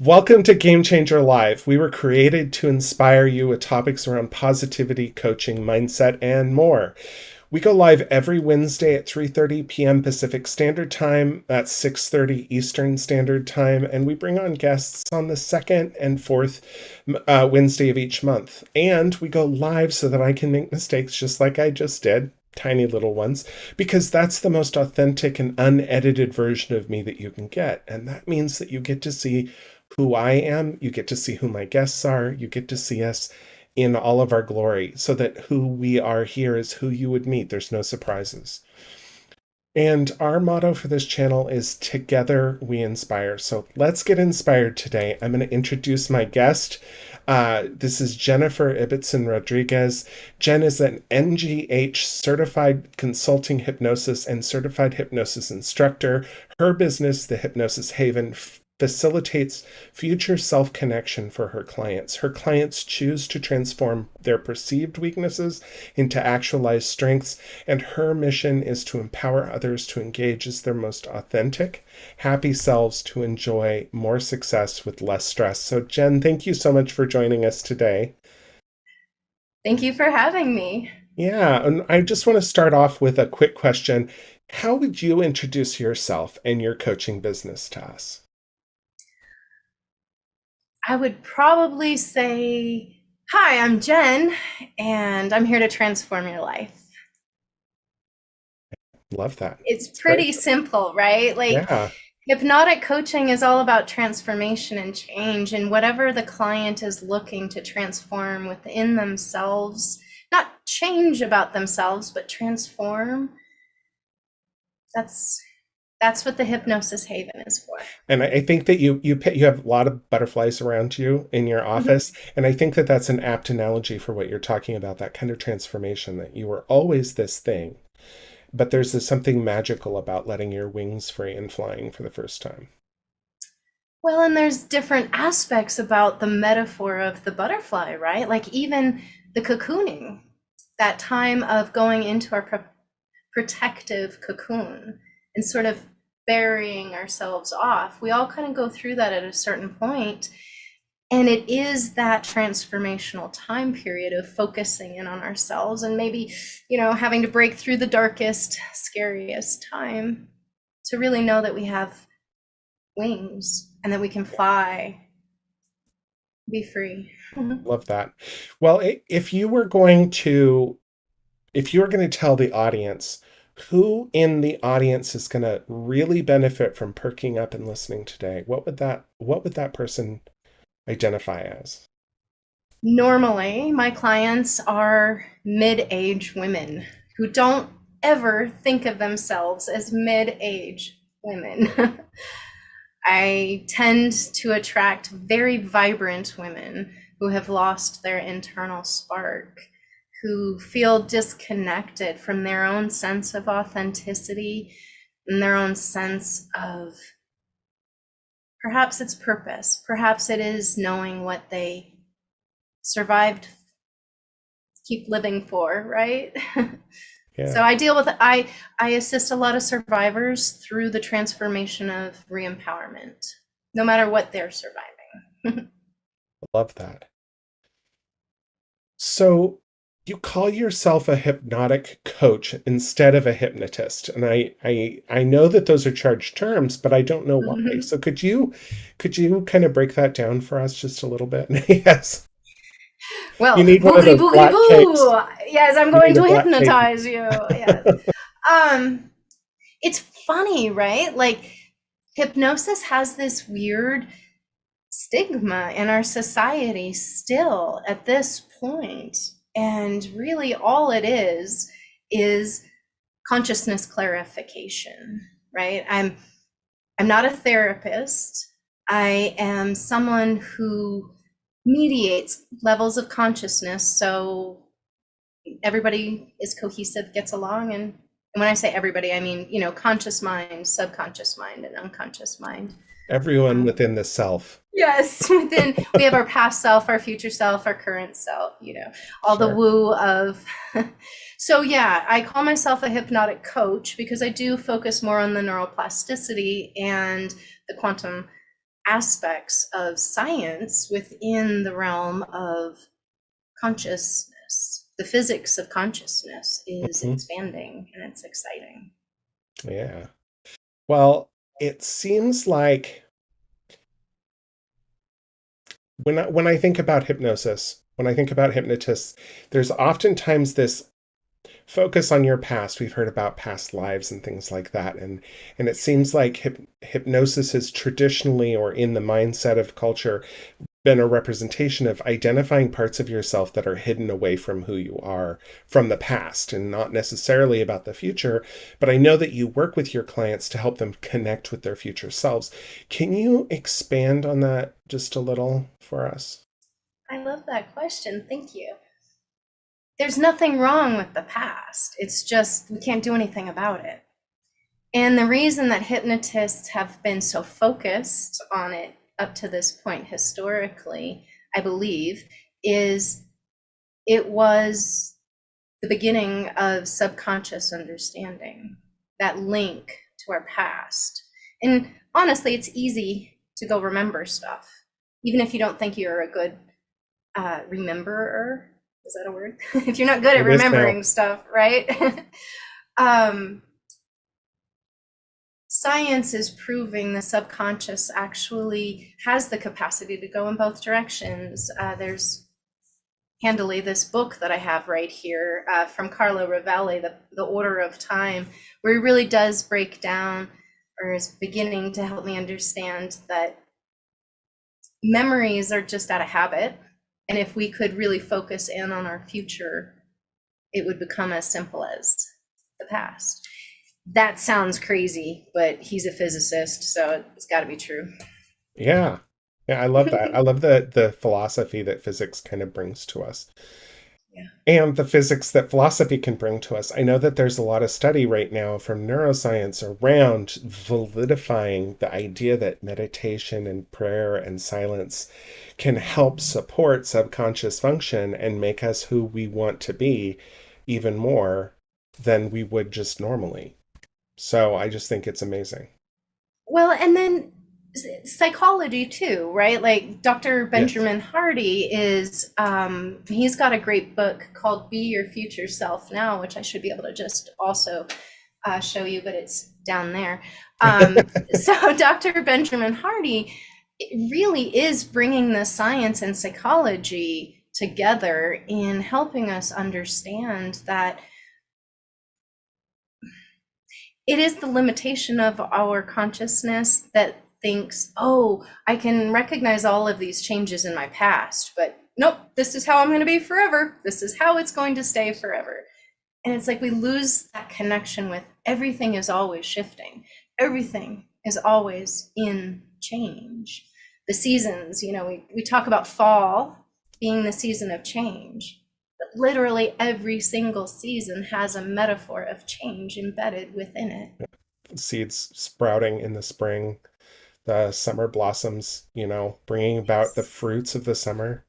Welcome to Game Changer Live. We were created to inspire you with topics around positivity, coaching, mindset, and more. We go live every Wednesday at 3:30 p.m. Pacific Standard Time. That's 6:30 Eastern Standard Time, and we bring on guests on the second and fourth Wednesday of each month. And we go live so that I can make mistakes just like I just did. Tiny little ones, because that's the most authentic and unedited version of me that you can get. And that means that you get to see who I am, you get to see who my guests are, you get to see us in all of our glory, so that who we are here is who you would meet. There's no surprises. And our motto for this channel is Together We Inspire. So let's get inspired today. I'm going to introduce my guest. This is Jennifer Ibbotson Rodriguez. Jen is an NGH certified consulting hypnosis and certified hypnosis instructor. Her business, the Hypnosis Haven, facilitates future self-connection for her clients. Her clients choose to transform their perceived weaknesses into actualized strengths, and her mission is to empower others to engage as their most authentic, happy selves to enjoy more success with less stress. So Jen, thank you so much for joining us today. Thank you for having me. Yeah, and I just want to start off with a quick question. How would you introduce yourself and your coaching business to us? I would probably say, hi, I'm Jen, and I'm here to transform your life. Love that. It's It's very, pretty simple, right? Like, yeah. hypnotic coaching is all about transformation and change, and whatever the client is looking to transform within themselves, not change about themselves, but transform. That's what the Hypnosis Haven is for. And I think that you have a lot of butterflies around you in your office, and I think that that's an apt analogy for what you're talking about, that kind of transformation, that you were always this thing, but there's something magical about letting your wings free and flying for the first time. Well, and there's different aspects about the metaphor of the butterfly, right? Like even the cocooning, that time of going into our protective cocoon and sort of burying ourselves off. We all kind of go through that at a certain point. And it is that transformational time period of focusing in on ourselves and maybe, having to break through the darkest, scariest time to really know that we have wings and that we can fly, be free. Love that. Well, if you were going to tell the audience who in the audience is going to really benefit from perking up and listening today, what would that person identify as? Normally, my clients are mid-age women who don't ever think of themselves as mid-age women. I tend to attract very vibrant women who have lost their internal spark, who feel disconnected from their own sense of authenticity and their own sense of perhaps it's purpose, perhaps it is knowing what they survived, keep living for, right? Yeah. So I assist a lot of survivors through the transformation of re-empowerment, no matter what they're surviving. Love that. So you call yourself a hypnotic coach instead of a hypnotist. And I know that those are charged terms, but I don't know why. So could you kind of break that down for us just a little bit? Yes. You Well, need one of boogity those boogity black capes. boo. Yes, I'm You going need a to black cape. hypnotize you. Yes. Um, it's funny, right? Like hypnosis has this weird stigma in our society still at this point. And really all it is consciousness clarification, right? I'm not a therapist. I am someone who mediates levels of consciousness so everybody is cohesive, gets along. And when I say everybody, I mean, conscious mind, subconscious mind, and unconscious mind. Everyone Um, within the self. yes, within we have our past self, our future self, our current self, all the Sure. woo of. So yeah, I call myself a hypnotic coach because I do focus more on the neuroplasticity and the quantum aspects of science within the realm of consciousness. The physics of consciousness is Mhm. expanding, and it's exciting. Yeah. Well, it seems like when I think about hypnosis, when I think about hypnotists, there's oftentimes this focus on your past. We've heard about past lives and things like that, and it seems like hypnosis has traditionally, or in the mindset of culture, been a representation of identifying parts of yourself that are hidden away from who you are from the past, and not necessarily about the future. But I know that you work with your clients to help them connect with their future selves. Can you expand on that just a little for us? I love that question. Thank you. There's nothing wrong with the past. It's just we can't do anything about it. And the reason that hypnotists have been so focused on it up to this point historically, I believe, is it was the beginning of subconscious understanding, that link to our past. And honestly, it's easy to go remember stuff, even if you don't think you're a good rememberer. Is that a word? If you're not good at It is now. remembering stuff, right? Science is proving the subconscious actually has the capacity to go in both directions. There's handily this book that I have right here from Carlo Rovelli, the Order of Time, where he really does break down, or is beginning to help me understand that memories are just out of habit. And if we could really focus in on our future, it would become as simple as the past. That sounds crazy, but he's a physicist, so it's got to be true. Yeah. Yeah, I love that. I love the philosophy that physics kind of brings to us. Yeah. And the physics that philosophy can bring to us. I know that there's a lot of study right now from neuroscience around validifying the idea that meditation and prayer and silence can help support subconscious function and make us who we want to be even more than we would just normally. So I just think it's amazing. Well, and then psychology too, right? Like Dr. Yes. Benjamin Hardy is, he's got a great book called Be Your Future Self Now, which I should be able to just also show you, but it's down there. So Dr. Benjamin Hardy really is bringing the science and psychology together in helping us understand that it is the limitation of our consciousness that thinks, oh, I can recognize all of these changes in my past, but nope, this is how I'm going to be forever. This is how it's going to stay forever. And it's like we lose that connection with everything is always shifting. Everything is always in change. The seasons, we talk about fall being the season of change. But literally every single season has a metaphor of change embedded within it. Seeds sprouting in the spring, the summer blossoms, bringing about the Yes. fruits of the summer.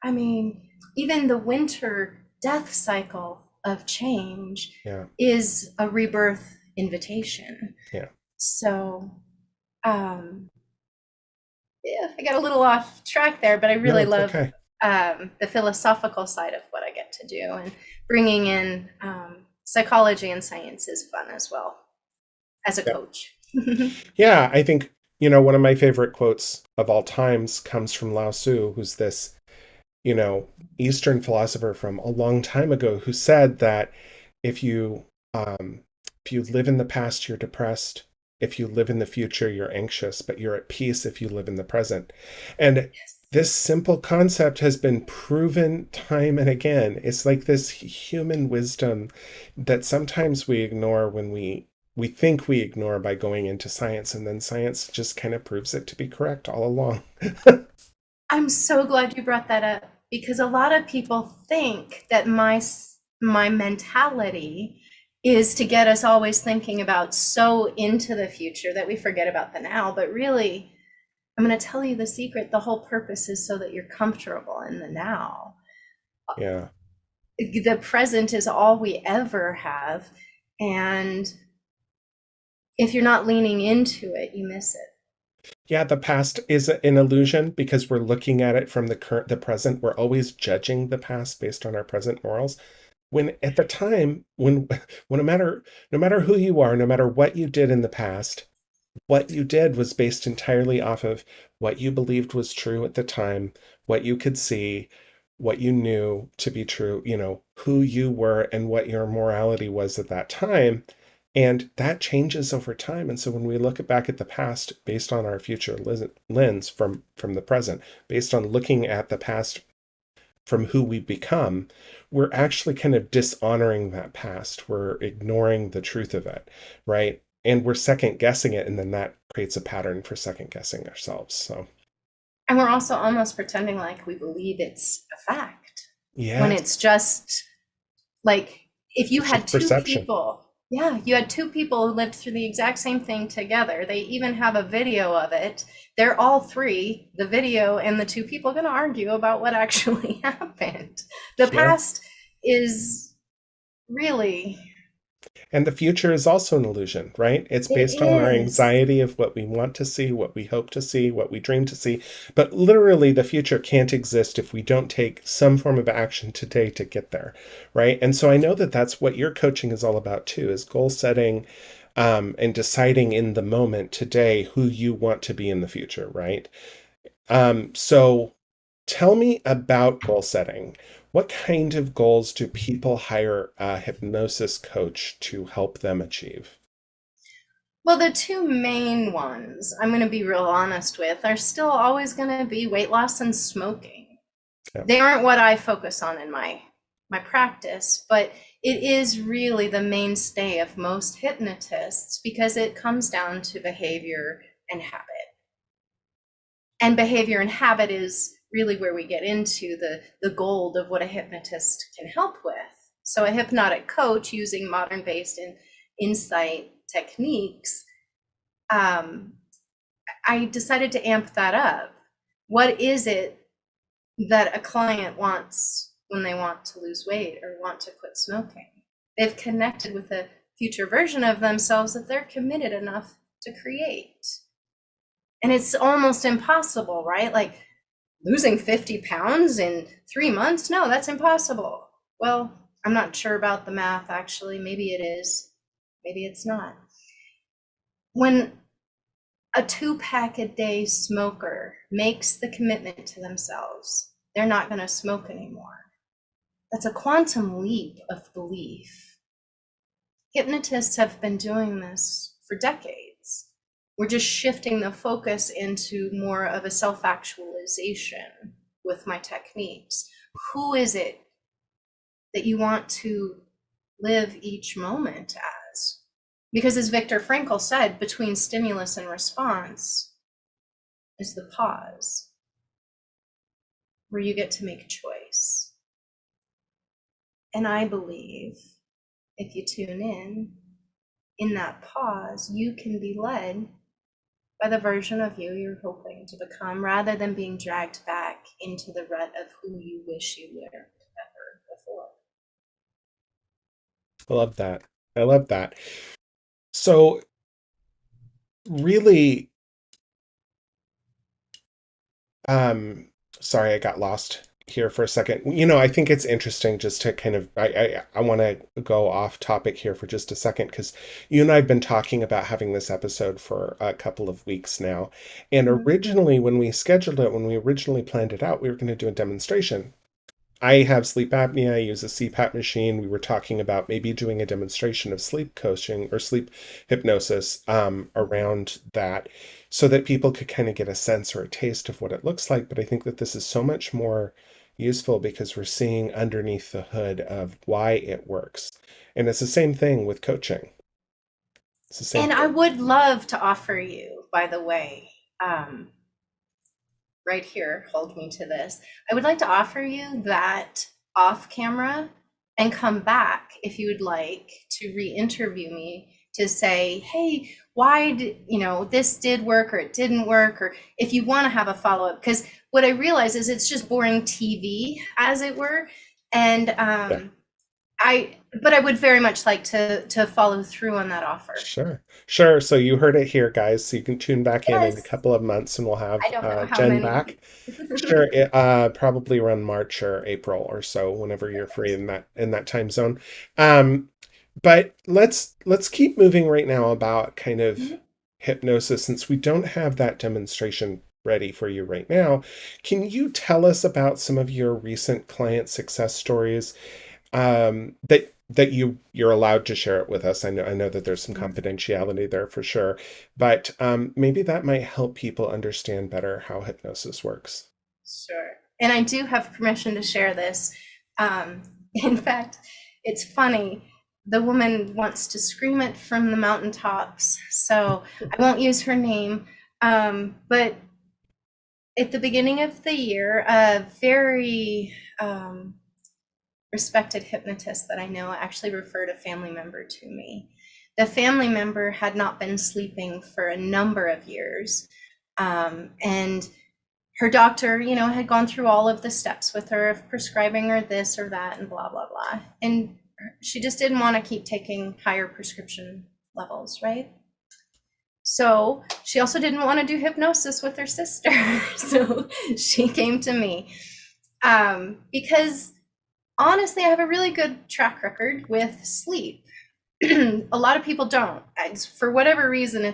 I mean, even the winter death cycle of change Yeah. is a rebirth invitation. Yeah. So, um, yeah, I got a little off track there, but I No, really it's love okay. the philosophical side of what I get to do, and bringing in psychology and science is fun as well as a Yeah. coach. Yeah, I think, one of my favorite quotes of all times comes from Lao Tzu, who's this, you know, Eastern philosopher from a long time ago, who said that if you um if you live in the past, you're depressed. If you live in the future, you're anxious, but you're at peace if you live in the present. And Yes. this simple concept has been proven time and again. It's like this human wisdom that sometimes we ignore when we think we ignore by going into science, and then science just kind of proves it to be correct all along. I'm so glad you brought that up because a lot of people think that my mentality is to get us always thinking about so into the future that we forget about the now. But really, I'm going to tell you the secret. The whole purpose is so that you're comfortable in the now. Yeah. The present is all we ever have. And if you're not leaning into it, you miss it. Yeah, the past is an illusion because we're looking at it from the present. We're always judging the past based on our present morals. When at the time, when no matter who you are, no matter what you did in the past, what you did was based entirely off of what you believed was true at the time, what you could see, what you knew to be true, who you were and what your morality was at that time. And that changes over time. And so when we look back at the past based on our future lens from the present, based on looking at the past from who we become, we're actually kind of dishonoring that past. We're ignoring the truth of it, right? And we're second guessing it. And then that creates a pattern for second guessing ourselves. So, And we're also almost pretending like we believe it's a fact when yes, it's just like if you it's had just two perception. people, yeah, you had two people who lived through the exact same thing together. They even have a video of it. They're all three, the video and the two people, going to argue about what actually happened. The Yeah. past is really, And the future is also an illusion, right? It's it based on our is. anxiety of what we want to see, what we hope to see, what we dream to see. But literally, the future can't exist if we don't take some form of action today to get there, right? And so I know that that's what your coaching is all about too, is goal setting, and deciding in the moment today who you want to be in the future, right? So tell me about goal setting. What kind of goals do people hire a hypnosis coach to help them achieve? Well, the two main ones I'm going to be real honest with are still always going to be weight loss and smoking. Yeah. They aren't what I focus on in my practice, but it is really the mainstay of most hypnotists because it comes down to behavior and habit. And behavior and habit is really where we get into the gold of what a hypnotist can help with. So a hypnotic coach using modern based and insight techniques, I decided to amp that up. What is it that a client wants when they want to lose weight or want to quit smoking? They've connected with a future version of themselves that they're committed enough to create. And it's almost impossible, right? Like losing 50 pounds in 3 months? No, that's impossible. Well, I'm not sure about the math, actually. Maybe it is, maybe it's not. When a 2-pack a day smoker makes the commitment to themselves, they're not going to smoke anymore. That's a quantum leap of belief. Hypnotists have been doing this for decades. We're just shifting the focus into more of a self-actualization with my techniques. Who is it that you want to live each moment as? Because as Viktor Frankl said, between stimulus and response is the pause where you get to make a choice. And I believe if you tune in that pause, you can be led by the version of you you're hoping to become rather than being dragged back into the rut of who you wish you were ever before. I love that. I love that. So, really, um, sorry, I got lost here for a second. I think it's interesting just to kind of I want to go off topic here for just a second because you and I have been talking about having this episode for a couple of weeks now. And Mhm. originally when we scheduled it, when we originally planned it out, we were going to do a demonstration. I have sleep apnea. I use a CPAP machine. We were talking about maybe doing a demonstration of sleep coaching or sleep hypnosis around that so that people could kind of get a sense or a taste of what it looks like. But I think that this is so much more useful because we're seeing underneath the hood of why it works. And it's the same thing with coaching. It's the same And I thing. would love to offer you, by the way, um, right here, hold me to this. I would like to offer you that off camera and come back if you would like to re-interview me to say, hey, why did, this did work or it didn't work, or if you want to have a follow-up, because what I realize is it's just boring TV, as it were. And Yeah. I But I would very much like to follow through on that offer. Sure. Sure. So you heard it here, guys. So you can tune back in a Yes. couple of months and we'll I have don't know how Jen many. back. Sure. Probably around March or April or so, whenever you're free in that time zone. Um, but let's keep moving right now about kind of hypnosis, since we don't have that demonstration ready for you right now. Can you tell us about some of your recent client success stories, that you're allowed to share it with us? I know that there's some confidentiality there for sure, but maybe that might help people understand better how hypnosis works. Sure. And I do have permission to share this. In fact, it's funny. The woman wants to scream it from the mountaintops, so I won't use her name. But at the beginning of the year, a very respected hypnotist that I know actually referred a family member to me. The family member had not been sleeping for a number of years. And her doctor, had gone through all of the steps with her of prescribing her this or that and blah, blah, blah. And she just didn't want to keep taking higher prescription levels, right? So she also didn't want to do hypnosis with her sister. So she came to me, because honestly, I have a really good track record with sleep. A lot of people don't. For whatever reason,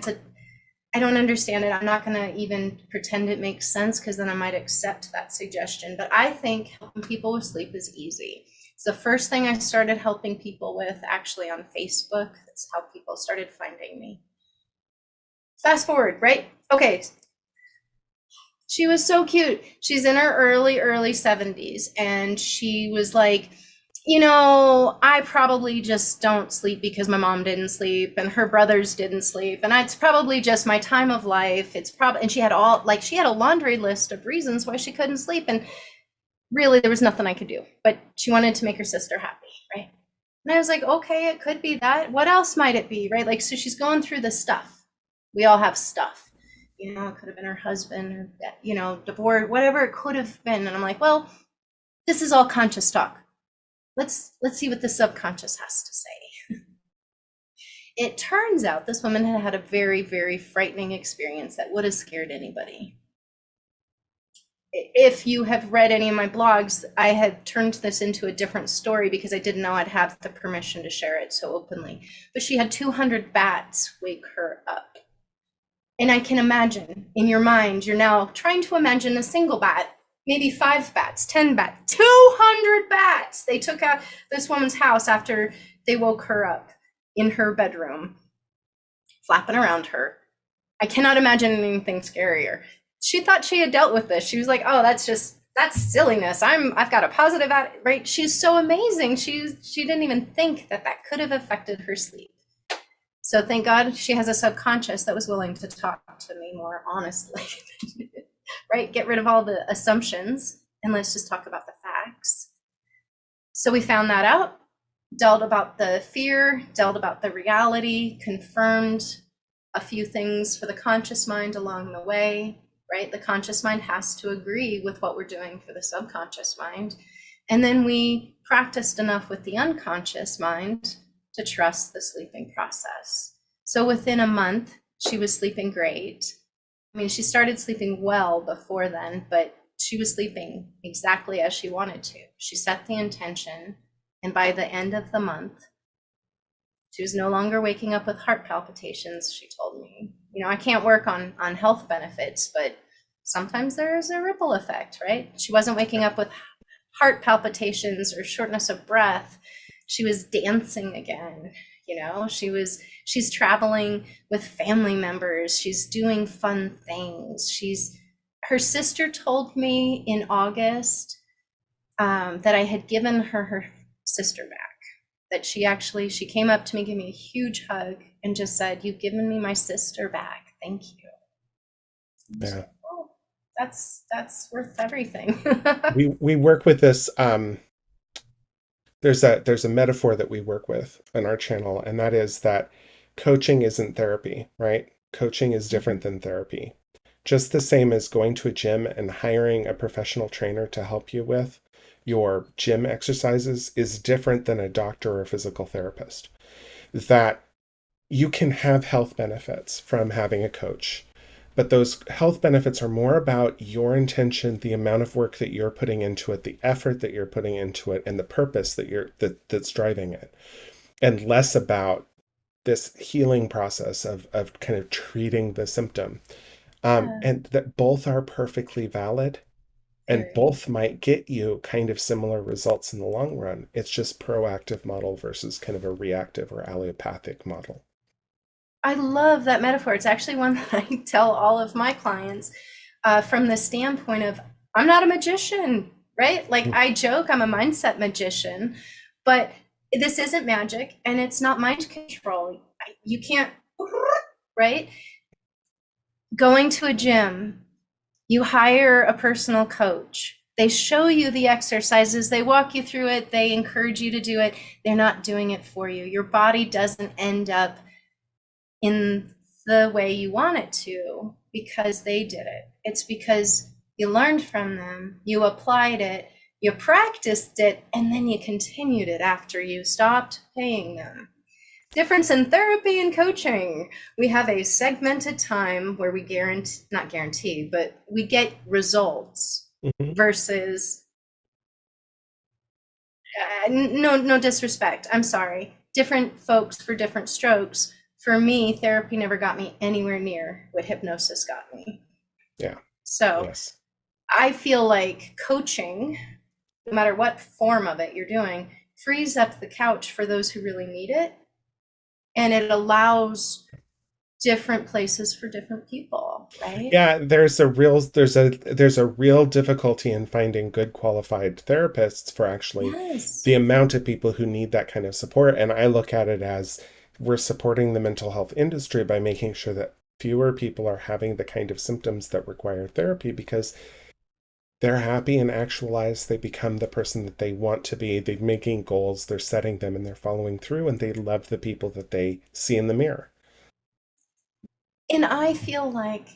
I don't understand it. I'm not going to even pretend it makes sense, because then I might accept that suggestion. But I think helping people with sleep is easy. It's the first thing I started helping people with, actually, on Facebook. That's how people started finding me. Fast forward, right? Okay. She was so cute. She's in her early 70s, and she was like, I probably just don't sleep because my mom didn't sleep and her brothers didn't sleep. And it's probably just my time of life. And she had a laundry list of reasons why she couldn't sleep. And really, there was nothing I could do, but she wanted to make her sister happy, right? And I was like, okay, it could be that. What else might it be, right? Like, so she's going through the stuff. We all have stuff. It could have been her husband, or, divorce, whatever it could have been. And I'm like, well, this is all conscious talk. Let's see what the subconscious has to say. It turns out this woman had had a very, very frightening experience that would have scared anybody. If you have read any of my blogs, I had turned this into a different story because I didn't know I'd have the permission to share it so openly. But she had 200 bats wake her up. And I can imagine, in your mind, you're now trying to imagine a single bat, maybe 5 bats, 10 bats, 200 bats. They took out this woman's house after they woke her up in her bedroom, flapping around her. I cannot imagine anything scarier. She thought she had dealt with this. She was like, oh, that's silliness. I've got a positive attitude, right? She's so amazing. She didn't even think that could have affected her sleep. So thank God she has a subconscious that was willing to talk to me more honestly, right? Get rid of all the assumptions and let's just talk about the facts. So we found that out, dealt about the fear, dealt about the reality, confirmed a few things for the conscious mind along the way, right? The conscious mind has to agree with what we're doing for the subconscious mind. And then we practiced enough with the unconscious mind to trust the sleeping process. So within a month, she was sleeping great. I mean, she started sleeping well before then, but she was sleeping exactly as she wanted to. She set the intention, and by the end of the month, she was no longer waking up with heart palpitations, she told me. I can't work on health benefits, but sometimes there is a ripple effect, right? She wasn't waking up with heart palpitations or shortness of breath. She was dancing again, she's traveling with family members. She's doing fun things. Her sister told me in August that I had given her sister back. That she came up to me, gave me a huge hug, and just said, "You've given me my sister back. Thank you." Yeah. Like, oh, that's worth everything. We work with this. There's a metaphor that we work with on our channel, and that is that coaching isn't therapy, right? Coaching is different than therapy. Just the same as going to a gym and hiring a professional trainer to help you with your gym exercises is different than a doctor or a physical therapist. That you can have health benefits from having a coach, but those health benefits are more about your intention, the amount of work that you're putting into it, the effort that you're putting into it, and the purpose that's driving it, and less about this healing process of kind of treating the symptom. Yeah, And that both are perfectly valid and very. both might get you kind of similar results in the long run. It's just proactive model versus kind of a reactive or allopathic model. I love that metaphor. It's actually one that I tell all of my clients from the standpoint of I'm not a magician, right? Like I joke, I'm a mindset magician, but this isn't magic and it's not mind control. You can't, right? Going to a gym, you hire a personal coach. They show you the exercises, they walk you through it, they encourage you to do it. They're not doing it for you. Your body doesn't end up in the way you want it to because they did it. It's because you learned from them, you applied it, you practiced it, and then you continued it after you stopped paying them. Difference in therapy and coaching. We have a segmented time where we guarantee, not guarantee, but we get results Mhm. versus, no disrespect. I'm sorry. Different folks for different strokes. For me, therapy never got me anywhere near what hypnosis got me. Yeah. So Yes. I feel like coaching, no matter what form of it you're doing, frees up the couch for those who really need it. And it allows different places for different people, right? Yeah, there's a real difficulty in finding good qualified therapists for actually Yes. the amount of people who need that kind of support. And I look at it as we're supporting the mental health industry by making sure that fewer people are having the kind of symptoms that require therapy because they're happy and actualized. They become the person that they want to be. They're making goals, they're setting them, and they're following through, and they love the people that they see in the mirror. And I feel like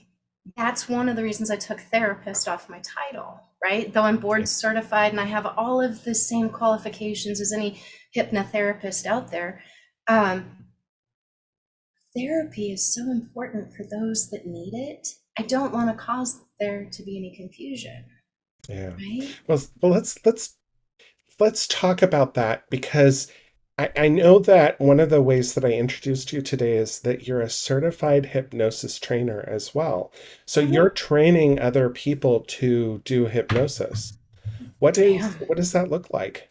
that's one of the reasons I took therapist off my title, right? Though I'm board certified and I have all of the same qualifications as any hypnotherapist out there, um, therapy is so important for those that need it. I don't want to cause there to be any confusion, Yeah. right? Well, let's talk about that because I know that one of the ways that I introduced you today is that you're a certified hypnosis trainer as well. So you're Mhm. training other people to do hypnosis. Yeah. What does that look like?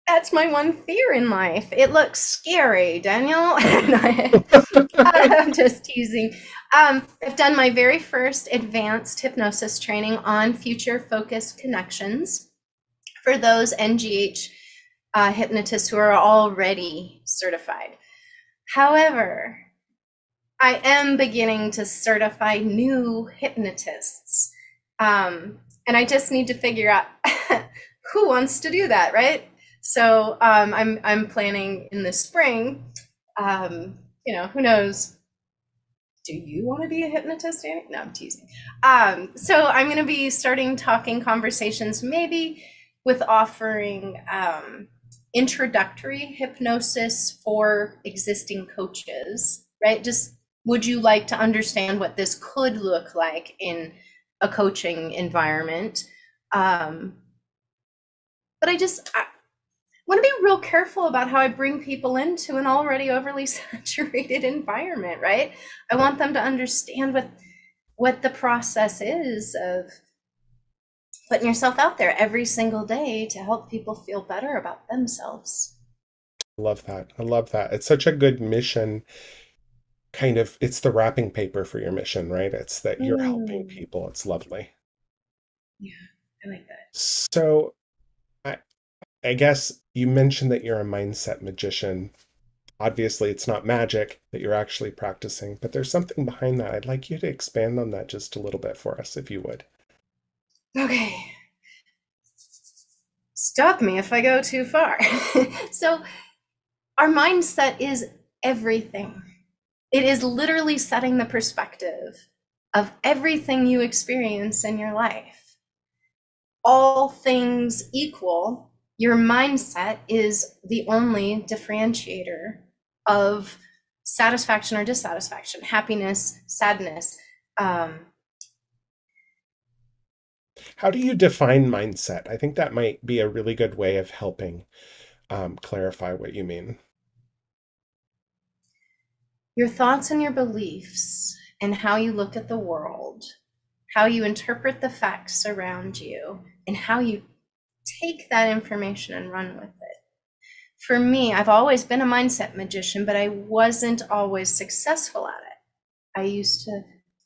That's my one fear in life. It looks scary, Daniel. I'm just teasing. I've done my very first advanced hypnosis training on future focused connections for those NGH hypnotists who are already certified. However, I am beginning to certify new hypnotists. And I just need to figure out who wants to do that, right? So I'm planning in the spring. Who knows? Do you want to be a hypnotist, Annie? No, I'm teasing. So I'm going to be starting talking conversations, maybe with offering introductory hypnosis for existing coaches, right? Just would you like to understand what this could look like in a coaching environment? Um, but I want to be real careful about how I bring people into an already overly saturated environment, right? I want them to understand what the process is of putting yourself out there every single day to help people feel better about themselves. I love that. I love that. It's such a good mission. Kind of, it's the wrapping paper for your mission, right? It's that you're helping Mm, people. It's lovely. yeah, I like that. So I, I guess you mentioned that you're a mindset magician. Obviously, it's not magic that you're actually practicing, but there's something behind that. I'd like you to expand on that just a little bit for us, if you would. Okay, stop me if I go too far. So, our mindset is everything. It is literally setting the perspective of everything you experience in your life. all things equal, your mindset is the only differentiator of satisfaction or dissatisfaction, happiness, sadness. How do you define mindset? I think that might be a really good way of helping clarify what you mean. Your thoughts and your beliefs and how you look at the world, how you interpret the facts around you, and how you take that information and run with it. For me, I've always been a mindset magician, but I wasn't always successful at it. I used to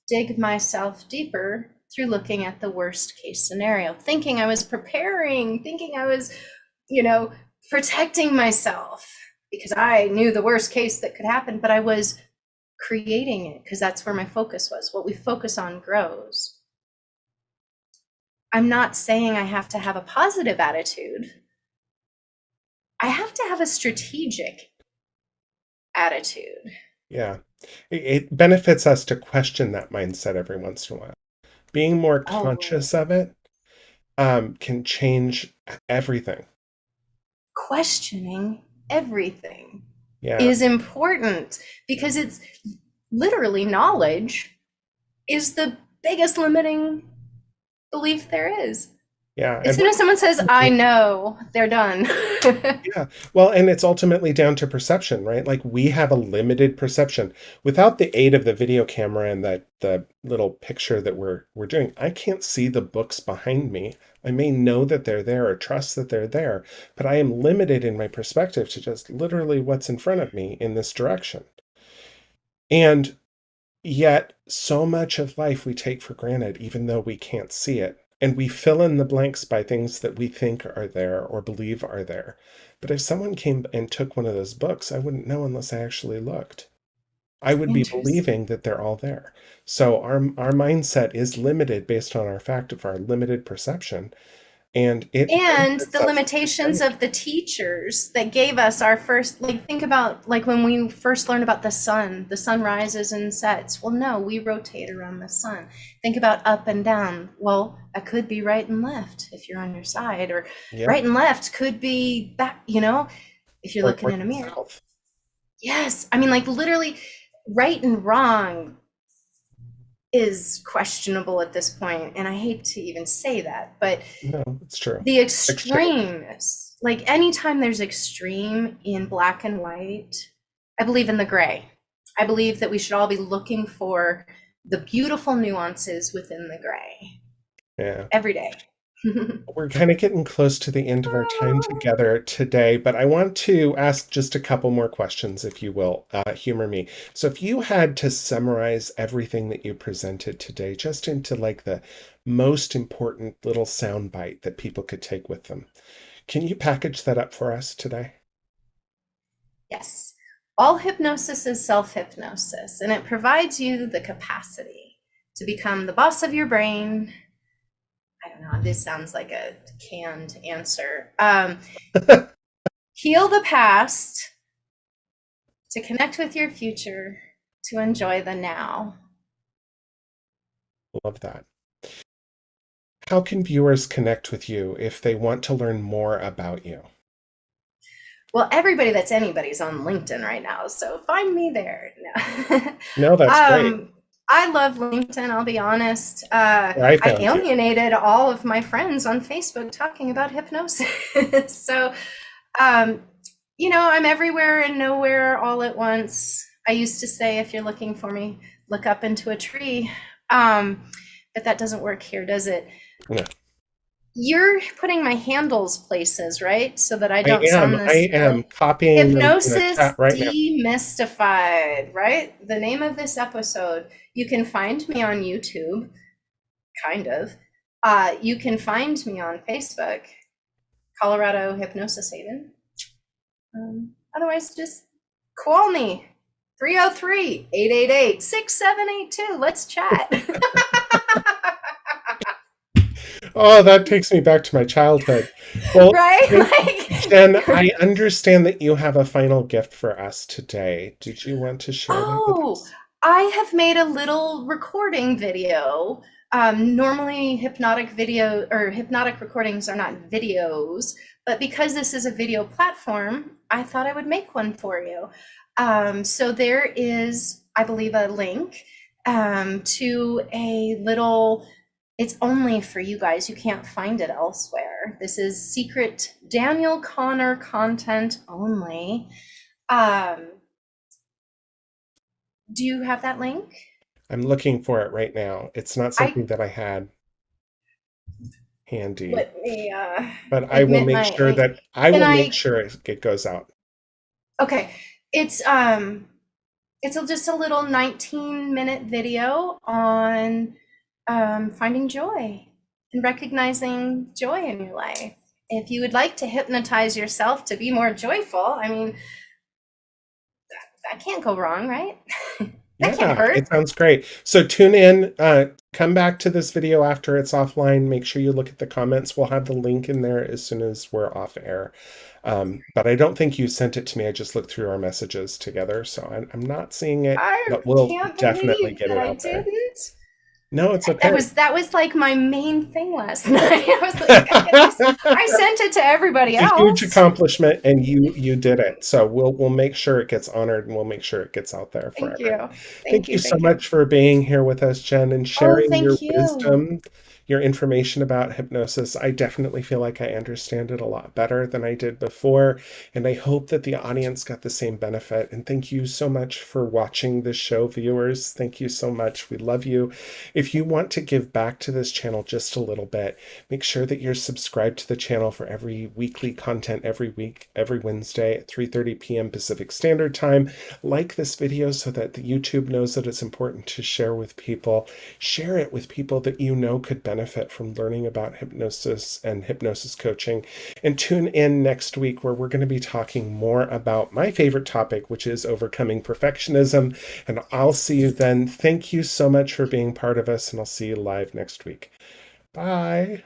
dig myself deeper through looking at the worst case scenario, thinking I was preparing, thinking I was, protecting myself because I knew the worst case that could happen, but I was creating it because that's where my focus was. What we focus on grows. I'm not saying I have to have a positive attitude. I have to have a strategic attitude. Yeah. It benefits us to question that mindset every once in a while. Being more conscious of it can change everything. Questioning everything Yeah. is important because it's literally knowledge is the biggest limiting belief there is. Yeah. As soon as someone says, I know, they're done. Yeah. Well, and it's ultimately down to perception, right? Like we have a limited perception. Without the aid of the video camera and the little picture that we're doing, I can't see the books behind me. I may know that they're there or trust that they're there, but I am limited in my perspective to just literally what's in front of me in this direction. And yet so much of life we take for granted, even though we can't see it. And we fill in the blanks by things that we think are there or believe are there. But if someone came and took one of those books, I wouldn't know unless I actually looked. I would be believing that they're all there. So our mindset is limited based on our fact of our limited perception. And the limitations of the teachers that gave us our first, think about when we first learned about the sun rises and sets. Well, no, we rotate around the sun. Think about up and down. Well, that could be right and left if you're on your side, or right and left could be back, if you're looking in a mirror. South. Yes. I mean, literally right and wrong is questionable at this point, and I hate to even say that, but no, it's true. The extremes, anytime there's extreme in black and white, I believe in the gray. I believe that we should all be looking for the beautiful nuances within the gray. Yeah. Every day. We're kind of getting close to the end of our time together today, but I want to ask just a couple more questions, if you will, humor me. So if you had to summarize everything that you presented today, just into the most important little soundbite that people could take with them, can you package that up for us today? Yes. All hypnosis is self-hypnosis, and it provides you the capacity to become the boss of your brain. I don't know, this sounds like a canned answer. Heal the past, to connect with your future, to enjoy the now. Love that. How can viewers connect with you if they want to learn more about you? Well, everybody that's anybody's on LinkedIn right now, so find me there. No, that's great. I love LinkedIn, I'll be honest. I alienated all of my friends on Facebook talking about hypnosis. So, I'm everywhere and nowhere all at once. I used to say, if you're looking for me, look up into a tree. But that doesn't work here, does it? No. You're putting my handles places, right? So that I don't sound this. I am copying Hypnosis right Demystified, right? The name of this episode. You can find me on YouTube, kind of. You can find me on Facebook, Colorado Hypnosis Haven. Otherwise, just call me, 303-888-6782. Let's chat. Oh, that takes me back to my childhood. Well, right? Jen, I understand that you have a final gift for us today. Did you want to share that with us? I have made a little recording video Normally, hypnotic recordings are not videos, but because this is a video platform, I thought I would make one for you. So there is, I believe, a link to a little. It's only for you guys. You can't find it elsewhere. This is secret Daniel Connor content only. Do you have that link? I'm looking for it right now. It's not I something that I had handy, Let me but I will admit make my sure ink. that I Can will make I? sure it goes out. Okay, it's just a little 19-minute video on finding joy and recognizing joy in your life. If you would like to hypnotize yourself to be more joyful, I mean, that can't go wrong, right? That can't Yeah, it hurt. sounds great. So tune in, come back to this video after it's offline. Make sure you look at the comments. We'll have the link in there as soon as we're off air. But I don't think you sent it to me. I just looked through our messages together, so I'm not seeing it, I but we'll can't definitely believe get that it I out there. didn't. No, it's That okay. was that was like my main thing last night. I was like, I sent it to everybody It's a huge else. accomplishment, and you did it. So we'll make sure it gets honored, and we'll make sure it gets out there for Thank everyone. you. Thank Thank you you. so Thank you. much for being here with us, Jen, and Oh, sharing your thank you. wisdom, your information about hypnosis. I definitely feel like I understand it a lot better than I did before, and I hope that the audience got the same benefit. And thank you so much for watching this show, viewers. Thank you so much. We love you. If you want to give back to this channel just a little bit, make sure that you're subscribed to the channel for every weekly content every week, every Wednesday at 3:30 p.m. Pacific Standard Time. Like this video so that the YouTube knows that it's important to share with people. Share it with people that you know could benefit from learning about hypnosis and hypnosis coaching. And tune in next week where we're going to be talking more about my favorite topic, which is overcoming perfectionism. And I'll see you then. Thank you so much for being part of us, and I'll see you live next week. Bye.